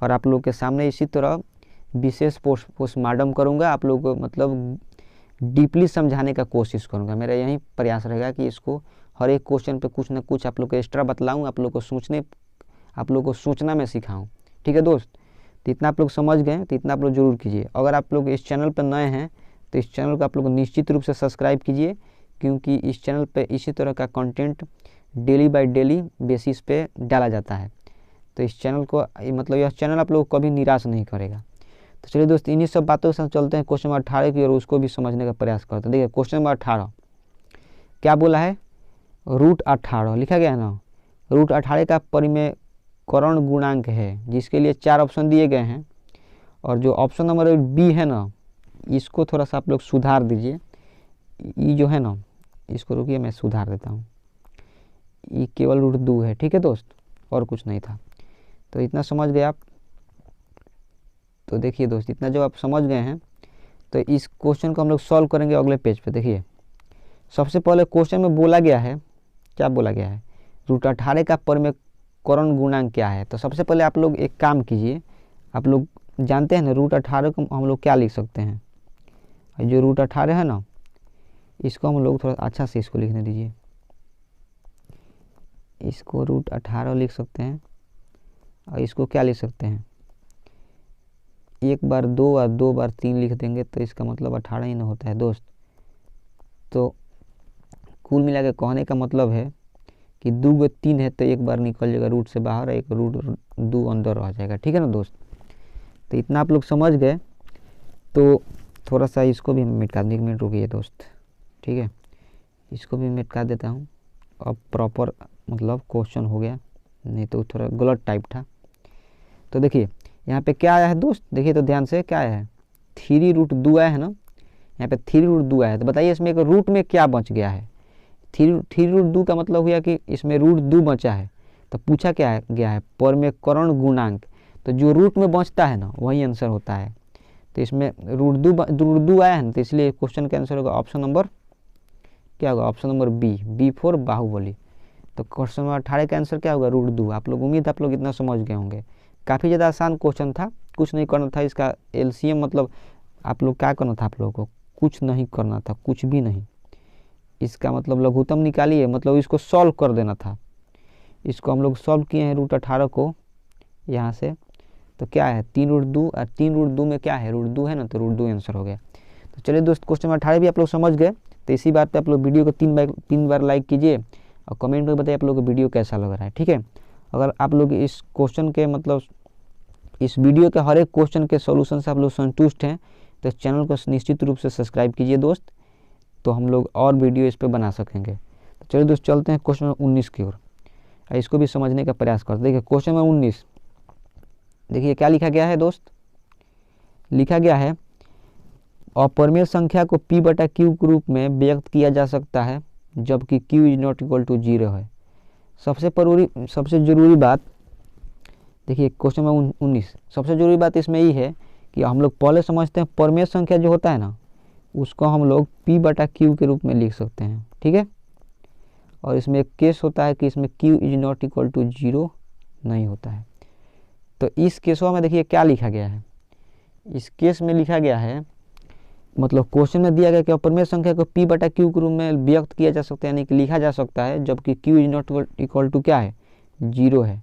और आप लोग के सामने इसी तरह विशेष पोस्टमार्टम करूँगा, आप लोग को मतलब डीपली समझाने का कोशिश करूँगा। मेरा यही प्रयास रहेगा कि इसको हर एक क्वेश्चन पे कुछ ना कुछ आप लोग को एक्स्ट्रा बतलाऊँ, आप लोग को सोचना मैं सिखाऊँ, ठीक है दोस्त। तो इतना आप लोग समझ गए, तो इतना आप लोग जरूर कीजिए। अगर आप लोग इस चैनल पर नए हैं तो इस चैनल को आप लोग निश्चित रूप से सब्सक्राइब कीजिए, क्योंकि इस चैनल पे इसी तरह का content daily by daily basis पे डाला जाता है। तो इस चैनल को मतलब यह चैनल आप लोग को कभी निराश नहीं करेगा। तो चलिए दोस्त, इन्हीं सब बातों के साथ चलते हैं क्वेश्चन नंबर 18 की, और उसको भी समझने का प्रयास करते हैं। देखिए क्वेश्चन नंबर 18 क्या बोला है, रूट 18 लिखा गया है ना, रूट 18 का परिमेयकरण गुणांक है, जिसके लिए 4 ऑप्शन दिए गए हैं। और जो ऑप्शन नंबर बी है ना, इसको थोड़ा सा आप लोग सुधार दीजिए, ये जो है ना, इसको रुकिए मैं सुधार देता हूँ, ये केवल रूट 2 है, ठीक है दोस्त, और कुछ नहीं था। तो इतना समझ गए आप। तो देखिए दोस्त, इतना जब आप समझ गए हैं तो इस क्वेश्चन को हम लोग सॉल्व करेंगे अगले पेज पे। देखिए सबसे पहले क्वेश्चन में बोला गया है, क्या बोला गया है, रूट 18 का परिमेयकरण गुणांक क्या है। तो सबसे पहले आप लोग एक काम कीजिए, आप लोग जानते हैं ना रूट 18 को हम लोग क्या लिख सकते हैं, जो रूट 18 है ना, इसको हम लोग थोड़ा अच्छा से इसको लिखने दीजिए, इसको रूट 18 लिख सकते हैं, और इसको क्या लिख सकते हैं, 1 बार 2 और 2 बार 3 लिख देंगे, तो इसका मतलब 18 ही ना होता है दोस्त। तो कुल मिला के कहने का मतलब है कि 2 × 3 है, तो 1 बार निकल जाएगा रूट से बाहर, एक रूट 2 अंदर रह जाएगा, ठीक है ना दोस्त। तो इतना आप लोग समझ गए। तो थोड़ा सा इसको भी मिटा दें, 1 मिनट रुकिए दोस्त, ठीक है, इसको भी मिटा देता हूँ। अब प्रॉपर मतलब क्वेश्चन हो गया, नहीं तो थोड़ा गलत टाइप था। तो देखिए यहाँ पे क्या आया है दोस्त, देखिए तो ध्यान से क्या आया है, 3√2 आया है ना, यहाँ पे 3√2 आया है। तो बताइए इसमें एक रूट में क्या बच गया है, 3√2 का मतलब हुआ कि इसमें रूट 2 बचा है। तो पूछा क्या गया है, परिमेयकरण गुणांक, तो जो रूट में बचता है ना वही आंसर होता है। तो इसमें रुर्दू आया है ना, तो इसलिए क्वेश्चन का आंसर होगा ऑप्शन नंबर क्या होगा, option number B for Baahubali. तो क्वेश्चन नंबर 18 का आंसर क्या होगा, रुर्दू। आप लोग उम्मीद आप लोग इतना समझ गए होंगे, काफ़ी ज़्यादा आसान क्वेश्चन था, कुछ नहीं करना था इसका एलसीएम, मतलब आप लोग क्या करना था, आप लोगों को कुछ नहीं करना था, कुछ भी नहीं, इसका मतलब लघुत्तम निकालिए, मतलब इसको सॉल्व कर देना था। इसको हम लोग सॉल्व किए हैं √18 को यहाँ से, तो क्या है 3 √2 और 3 √2 में क्या है, √2 है ना, तो √2 आंसर हो गया। तो चलिए दोस्त, क्वेश्चन नंबर 18 भी आप लोग समझ गए। तो इसी बात पे आप लोग वीडियो को 3 बार लाइक कीजिए और कमेंट में बताइए आप लोग को वीडियो कैसा लग रहा है, ठीक है। अगर आप लोग इस क्वेश्चन के मतलब इस वीडियो के हर एक क्वेश्चन के सॉल्यूशन से आप लोग संतुष्ट हैं तो चैनल को निश्चित रूप से सब्सक्राइब कीजिए दोस्त, तो हम लोग और वीडियो इस पर बना सकेंगे। तो चलिए दोस्त, चलते हैं क्वेश्चन नंबर 19 की ओर, इसको भी समझने का प्रयास करते हैं। देखिए क्वेश्चन नंबर 19, देखिए क्या लिखा गया है दोस्त, लिखा गया है अपरिमेय संख्या को p/q के रूप में व्यक्त किया जा सकता है जबकि q is not equal to 0 है। सबसे ज़रूरी बात देखिए क्वेश्चन नंबर 19, सबसे ज़रूरी बात इसमें ये है कि हम लोग पहले समझते हैं परिमेय संख्या जो होता है ना, उसको हम लोग p/q के रूप में लिख सकते हैं, ठीक है। और इसमें एक केस होता है कि इसमें q is not equal to 0 नहीं होता है। तो इस केसों में देखिए क्या लिखा गया है, इस केस में लिखा गया है, मतलब क्वेश्चन में दिया गया कि अपरिमेय संख्या को p/q के रूप में व्यक्त किया जा सकता है, यानी कि लिखा जा सकता है जबकि q is not equal to क्या है, 0 है।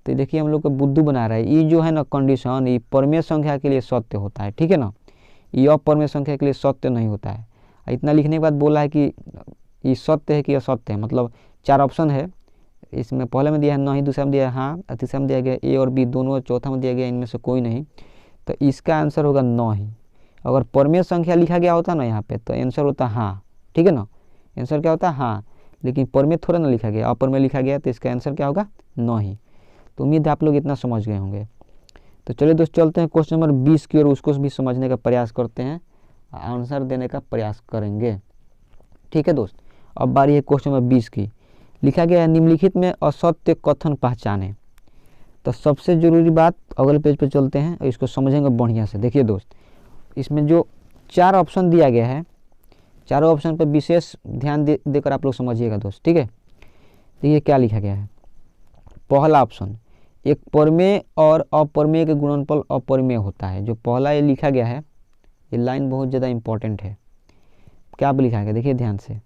तो देखिए हम लोग को बुद्धू बना रहा है, ये जो है ना कंडीशन, ये परिमेय संख्या के लिए सत्य होता है, ठीक है ना, ये अपरिमेय संख्या के लिए सत्य नहीं होता है। इतना लिखने के बाद बोला है कि ये सत्य है कि असत्य है, मतलब 4 ऑप्शन है, इसमें पहले में दिया है नहीं, दूसरा में दिया है हाँ, तीसरा में दिया गया ए और बी दोनों, चौथा में दिया गया इनमें से कोई नहीं, तो इसका आंसर होगा नहीं। अगर परिमेय संख्या लिखा गया होता ना यहाँ पे तो आंसर होता हाँ, ठीक है ना, आंसर क्या होता हाँ, लेकिन परिमेय थोड़ा ना लिखा गया, अपरिमेय लिखा गया, तो इसका आंसर क्या होगा, नहीं। तो उम्मीद है आप लोग इतना समझ गए होंगे। तो चलिए दोस्त, चलते हैं क्वेश्चन नंबर 20 की ओर, उसको भी समझने का प्रयास करते हैं, आंसर देने का प्रयास करेंगे, ठीक है दोस्त। अब बारी है क्वेश्चन नंबर 20 की, लिखा गया है निम्नलिखित में असत्य कथन पहचाने। तो सबसे ज़रूरी बात, अगले पेज पे चलते हैं और इसको समझेंगे बढ़िया से। देखिए दोस्त, इसमें जो 4 ऑप्शन दिया गया है, चारों ऑप्शन पर विशेष ध्यान देकर आप लोग समझिएगा दोस्त, ठीक है। देखिए क्या लिखा गया है, पहला ऑप्शन, एक परिमेय और अपरिमेय के गुणनफल अपरिमेय होता है। जो पहला ये लिखा गया है, ये लाइन बहुत ज़्यादा इंपॉर्टेंट है। क्या लिखा गया, देखिए ध्यान से,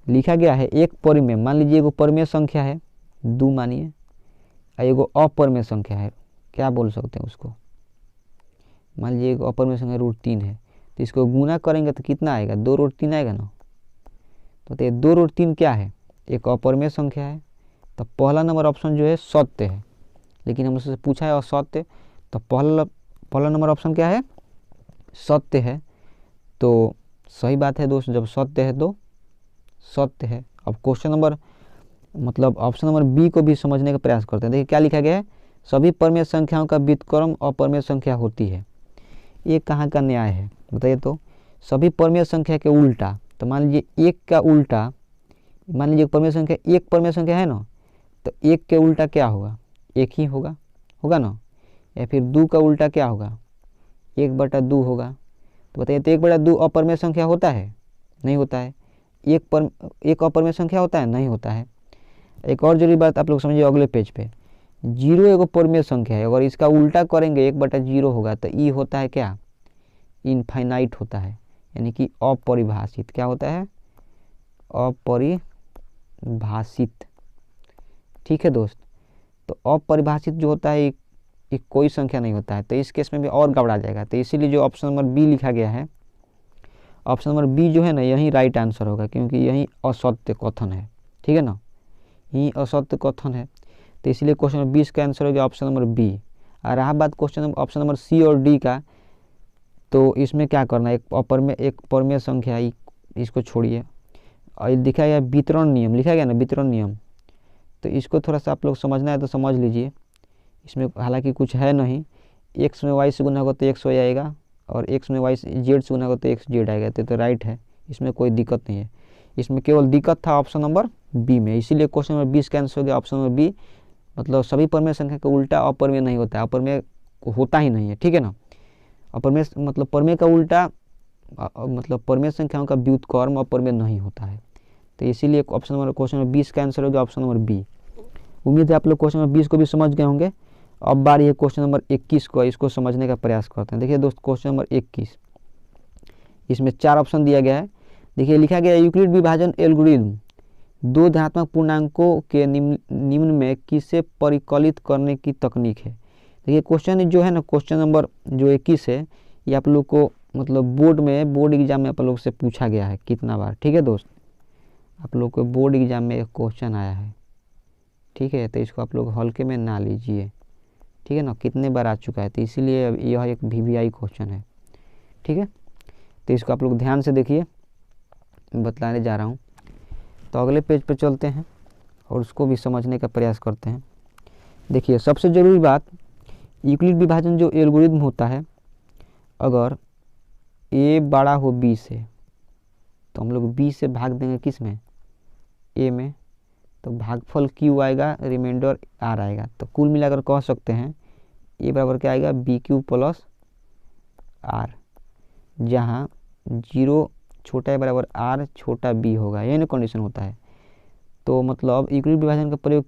लिखा गया है एक परिमेय, मान लीजिए एगो परिमेय संख्या है 2 मानिए, और एगो अपरिमेय संख्या है, क्या बोल सकते हैं उसको, मान लीजिए एक अपरिमेय संख्या √3 है, तो इसको गुना करेंगे तो कितना आएगा, 2√3 आएगा ना। तो ये 2√3 क्या है, एक अपरिमेय संख्या है। तो पहला नंबर ऑप्शन जो है सत्य है, लेकिन हमसे पूछा है असत्य, तो पहला नंबर ऑप्शन क्या है, सत्य है। तो सही बात है दोस्त, जब सत्य है तो सत्य है। अब क्वेश्चन नंबर मतलब ऑप्शन नंबर बी को भी समझने का प्रयास करते हैं। देखिए क्या लिखा गया है, सभी परिमेय संख्याओं का व्युत्क्रम अपरिमेय संख्या होती है। ये कहाँ का न्याय है बताइए, तो सभी परिमेय संख्या के उल्टा, तो मान लीजिए एक का उल्टा, मान लीजिए परिमेय संख्या एक परिमेय संख्या है ना, तो एक के उल्टा क्या होगा, एक ही होगा ना, या फिर 2 का उल्टा क्या होगा, 1/2 होगा। तो बताइए, तो 1/2 अपरिमेय संख्या होता है, नहीं होता है। एक अपरिमेय संख्या होता है, नहीं होता है। एक और जरूरी बात आप लोग समझिए, अगले पेज पे 0 एगो परिमेय संख्या है, अगर इसका उल्टा करेंगे 1/0 होगा, तो ई होता है क्या, इनफाइनाइट होता है, यानी कि अपरिभाषित। क्या होता है, अपरिभाषित, ठीक है दोस्त। तो अपरिभाषित जो होता है ये कोई संख्या नहीं होता है, तो इस केस में भी और गड़बड़ा जाएगा। तो इसीलिए जो ऑप्शन नंबर बी लिखा गया है, ऑप्शन नंबर बी जो है ना, यही राइट आंसर होगा, क्योंकि यही असत्य कथन है, ठीक है ना, यही असत्य कथन है। तो इसलिए क्वेश्चन नंबर 20 का आंसर हो गया ऑप्शन नंबर बी। और रहा बात क्वेश्चन ऑप्शन नंबर सी और डी का, तो इसमें क्या करना है, एक परिमेय संख्या, इसको छोड़िए, और दिखा गया वितरण नियम, लिखा गया ना वितरण नियम, तो इसको थोड़ा सा आप लोग समझना है तो समझ लीजिए। इसमें हालांकि कुछ है नहीं, x में y से गुना होगा तो x y आएगा, और x में y से z से गुना होगा तो x z आएगा, तो राइट है, इसमें कोई दिक्कत नहीं है। इसमें केवल दिक्कत था ऑप्शन नंबर बी में, इसीलिए क्वेश्चन नंबर 20 का आंसर हो गया ऑप्शन नंबर बी। मतलब सभी परिमेय संख्या का उल्टा अपरिमेय नहीं होता है, अपरिमेय होता ही नहीं है, ठीक है ना। और प्रमेय मतलब प्रमेय का उल्टा मतलब प्रमेय संख्याओं का व्युत्क्रम अप्रमेय नहीं होता है। तो इसीलिए ऑप्शन नंबर क्वेश्चन नंबर 20 का आंसर होगा ऑप्शन नंबर बी। उम्मीद है आप लोग क्वेश्चन नंबर 20 को भी समझ गए होंगे। अब बारी है क्वेश्चन नंबर 21 को, इसको समझने का प्रयास करते हैं। देखिए दोस्त क्वेश्चन नंबर 21, इसमें 4 ऑप्शन दिया गया है। देखिए लिखा गया यूक्लिड विभाजन एल्गोरिथम दो धनात्मक पूर्णांकों के निम्न में किसे परिकलित करने की तकनीक है। देखिए क्वेश्चन जो है ना, क्वेश्चन नंबर जो 21 है, ये आप लोग को मतलब बोर्ड एग्जाम में आप लोग से पूछा गया है कितना बार। ठीक है दोस्त, आप लोग को बोर्ड एग्जाम में एक क्वेश्चन आया है। ठीक है, तो इसको आप लोग हल्के में ना लीजिए। ठीक है ना, कितने बार आ चुका है, तो इसीलिए यह एक VVI क्वेश्चन है। ठीक है, तो इसको आप लोग ध्यान से देखिए, बतलाने जा रहा हूँ। तो अगले पेज पर चलते हैं और उसको भी समझने का प्रयास करते हैं। देखिए सबसे ज़रूरी बात, यूक्लिड विभाजन जो एल्गोरिथम होता है, अगर a बड़ा हो b से तो हम लोग b से भाग देंगे किस में, a में, तो भागफल q आएगा, रिमाइंडर r आएगा। तो कुल मिलाकर कह सकते हैं a बराबर क्या आएगा, bq प्लस r, जहाँ 0 छोटा है बराबर r छोटा b होगा, यही ना कंडीशन होता है। तो मतलब यूक्लिड विभाजन का प्रयोग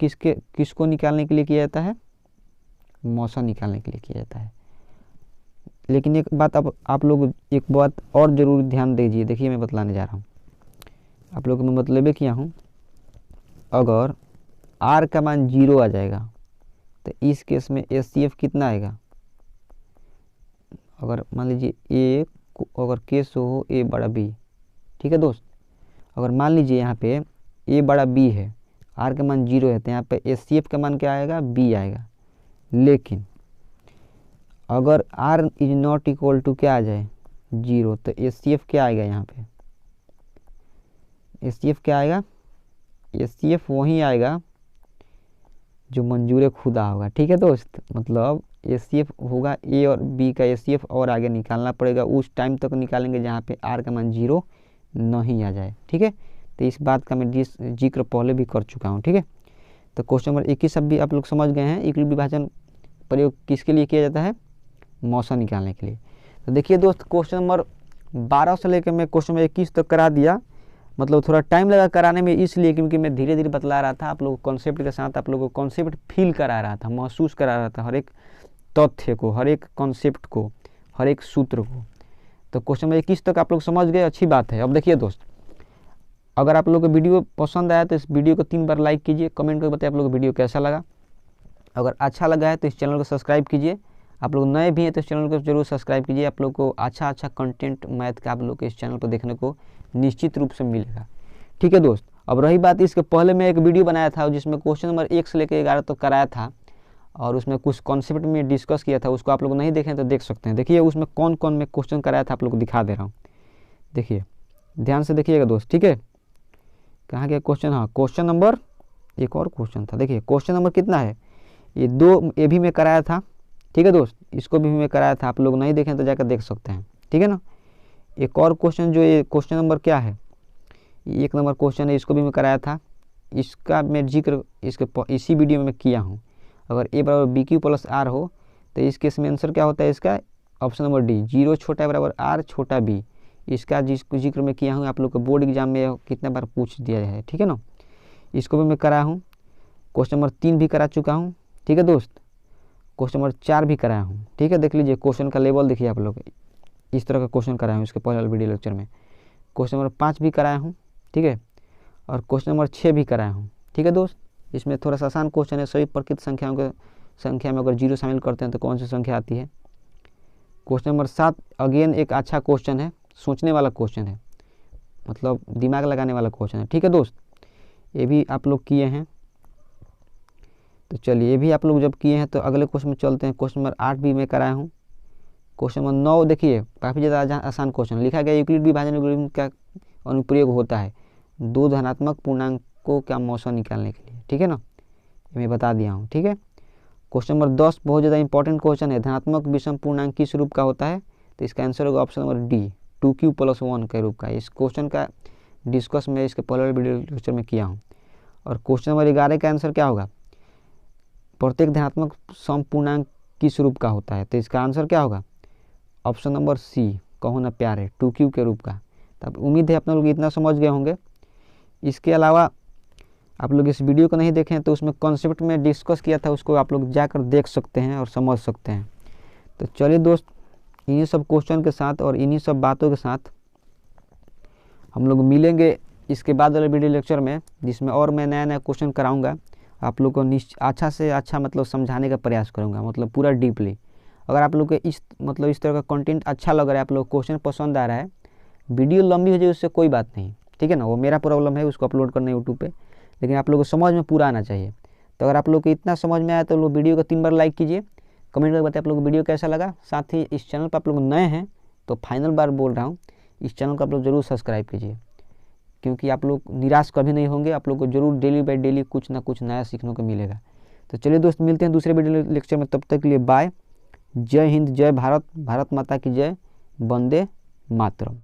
किसको निकालने के लिए किया जाता है, मौसा निकालने के लिए किया जाता है। लेकिन एक बात आप लोग एक बात और ज़रूर ध्यान दीजिए। देखिए मैं बतलाने जा रहा हूँ, आप लोग को मैं मतलब किया हूँ, अगर r का मान 0 आ जाएगा तो इस केस में HCF कितना आएगा। अगर मान लीजिए अगर केस हो a बड़ा b, ठीक है दोस्त, अगर मान लीजिए यहाँ पे a बड़ा b है, r का मान 0 है, तो यहाँ पे HCF का मान क्या आएगा, b आएगा। लेकिन अगर r is not equal to क्या आ जाए, 0, तो HCF क्या आएगा, यहाँ पे HCF क्या आएगा, HCF वही आएगा जो मंजूर खुदा होगा। ठीक है दोस्त, मतलब HCF होगा a और b का HCF और आगे निकालना पड़ेगा, उस टाइम तक निकालेंगे जहाँ पे r का मान 0 नहीं आ जाए। ठीक है, तो इस बात का मैं जिक्र पहले भी कर चुका हूँ। ठीक है, तो क्वेश्चन नंबर 21 अब भी आप लोग समझ गए हैं, यूक्लिड विभाजन प्रयोग किसके लिए किया जाता है, मौसा निकालने के लिए। तो देखिए दोस्त क्वेश्चन नंबर 12 से लेकर मैं क्वेश्चन नंबर 21 तक करा दिया। मतलब थोड़ा टाइम लगा कराने में, इसलिए क्योंकि मैं धीरे धीरे बतला रहा था आप लोगों को कॉन्सेप्ट के साथ, आप लोगों को कॉन्सेप्ट फील करा रहा था, महसूस करा रहा था, हर एक तथ्य को, हर एक कॉन्सेप्ट को, हर एक सूत्र को। तो क्वेश्चन नंबर 21 तक आप लोग समझ गए, अच्छी बात है। अब देखिए दोस्त, अगर आप लोगों को वीडियो पसंद आया तो इस वीडियो को 3 बार लाइक कीजिए, कमेंट करके बताइए आप लोगों को वीडियो कैसा लगा। अगर अच्छा लगा है तो इस चैनल को सब्सक्राइब कीजिए। आप लोग नए भी हैं तो इस चैनल को जरूर सब्सक्राइब कीजिए। आप लोग को अच्छा कंटेंट मैथ का आप लोग को इस चैनल पर देखने को निश्चित रूप से मिलेगा। ठीक है दोस्त, अब रही बात, इसके पहले मैं एक वीडियो बनाया था जिसमें क्वेश्चन नंबर 1 से लेकर 11 तक कराया था और उसमें कुछ कॉन्सेप्ट में डिस्कस किया था, उसको आप लोग नहीं देखें तो देख सकते हैं। देखिए उसमें कौन कौन मैं क्वेश्चन कराया था आप लोग को दिखा दे रहा हूँ। देखिए ध्यान से देखिएगा दोस्त। ठीक है, कहाँ गया क्वेश्चन, हाँ क्वेश्चन नंबर, एक और क्वेश्चन था। देखिए क्वेश्चन नंबर कितना है, ये 2 ये भी मैं कराया था। ठीक है दोस्त, इसको भी मैं कराया था, आप लोग नहीं देखें तो जाकर देख सकते हैं। ठीक है ना, एक और क्वेश्चन जो ये क्वेश्चन नंबर क्या है, 1 नंबर क्वेश्चन है, इसको भी मैं कराया था, इसका मैं जिक्र इसी वीडियो में मैं किया हूँ। अगर a बराबर BQ प्लस r हो तो इस केस में आंसर क्या होता है इसका, ऑप्शन नंबर डी, 0 छोटा बराबर r छोटा b। इसका जिक्र मैं किया हूँ, आप लोग को बोर्ड एग्जाम में कितने बार पूछ दिया है। ठीक है ना, इसको भी मैं कराया हूँ। क्वेश्चन नंबर 3 भी करा चुका हूँ। ठीक है दोस्त, क्वेश्चन नंबर 4 भी कराया हूँ। ठीक है, देख लीजिए क्वेश्चन का लेवल देखिए आप लोग, इस तरह का क्वेश्चन कराया हूँ इसके पहले वाले वीडियो लेक्चर में। क्वेश्चन नंबर 5 भी कराया हूँ। ठीक है, और क्वेश्चन नंबर 6 भी कराया हूँ। ठीक है दोस्त, इसमें थोड़ा सा आसान क्वेश्चन है, सभी प्रकृत संख्या में अगर 0 शामिल करते हैं तो कौन सी संख्या आती है। क्वेश्चन नंबर 7 अगेन एक अच्छा क्वेश्चन है, सोचने वाला क्वेश्चन है, मतलब दिमाग लगाने वाला क्वेश्चन है। ठीक है दोस्त, ये भी आप लोग किए हैं। तो चलिए ये भी आप लोग जब किए हैं तो अगले क्वेश्चन में चलते हैं। क्वेश्चन नंबर 8 भी मैं कराया हूँ। क्वेश्चन नंबर 9 देखिए काफ़ी ज़्यादा आसान क्वेश्चन लिखा गया, यूक्लिड विभाजन एल्गोरिथम का अनुप्रयोग होता है 2 धनात्मक पूर्णांकों का मौसा निकालने के लिए। ठीक है ना, ये मैं बता दिया हूँ। ठीक है, क्वेश्चन नंबर 10 बहुत ज़्यादा इंपॉर्टेंट क्वेश्चन है, धनात्मक विषम पूर्णांक किस रूप का होता है, तो इसका आंसर होगा ऑप्शन नंबर डी, 2q + 1 के रूप का। इस क्वेश्चन का डिस्कस मैं इसके पहले वीडियो लेक्चर में किया हूँ। और क्वेश्चन नंबर 11 का आंसर क्या होगा, प्रत्येक धनात्मक सम पूर्णांक किस रूप का होता है, तो इसका आंसर क्या होगा, ऑप्शन नंबर सी कहो ना प्यार है, टू क्यू के रूप का। तब उम्मीद है आप लोग इतना समझ गए होंगे। इसके अलावा आप लोग इस वीडियो को नहीं देखें तो उसमें कॉन्सेप्ट में डिस्कस किया था, उसको आप लोग जाकर देख सकते हैं और समझ सकते हैं। तो चलिए दोस्त, इन्हीं सब क्वेश्चन के साथ और इन्हीं सब बातों के साथ हम लोग मिलेंगे इसके बाद वाले वीडियो लेक्चर में, जिसमें और मैं नया नया क्वेश्चन कराऊंगा आप लोग को। अच्छा से अच्छा मतलब समझाने का प्रयास करूंगा, मतलब पूरा डीपली। अगर आप लोग को इस तरह का कंटेंट अच्छा लग रहा है, आप लोग क्वेश्चन पसंद आ रहा है, वीडियो लंबी हो जाए उससे कोई बात नहीं, ठीक है ना, वो मेरा प्रॉब्लम है उसको अपलोड करना यूट्यूब पे, लेकिन आप लोग को समझ में पूरा आना चाहिए। तो अगर आप लोग को इतना समझ में आया तो लोग वीडियो को 3 बार लाइक कीजिए, कमेंट करके बताइए आप लोग को वीडियो कैसा लगा। साथ ही इस चैनल पर आप लोग नए हैं तो फाइनल बार बोल रहा हूँ, इस चैनल को आप लोग ज़रूर सब्सक्राइब कीजिए, क्योंकि आप लोग निराश कभी नहीं होंगे, आप लोग को जरूर डेली बाई डेली कुछ ना कुछ नया सीखने को मिलेगा। तो चलिए दोस्त, मिलते हैं दूसरे वीडियो लेक्चर में, तब तक के लिए बाय। जय हिंद, जय भारत, भारत माता की जय, वंदे मातरम।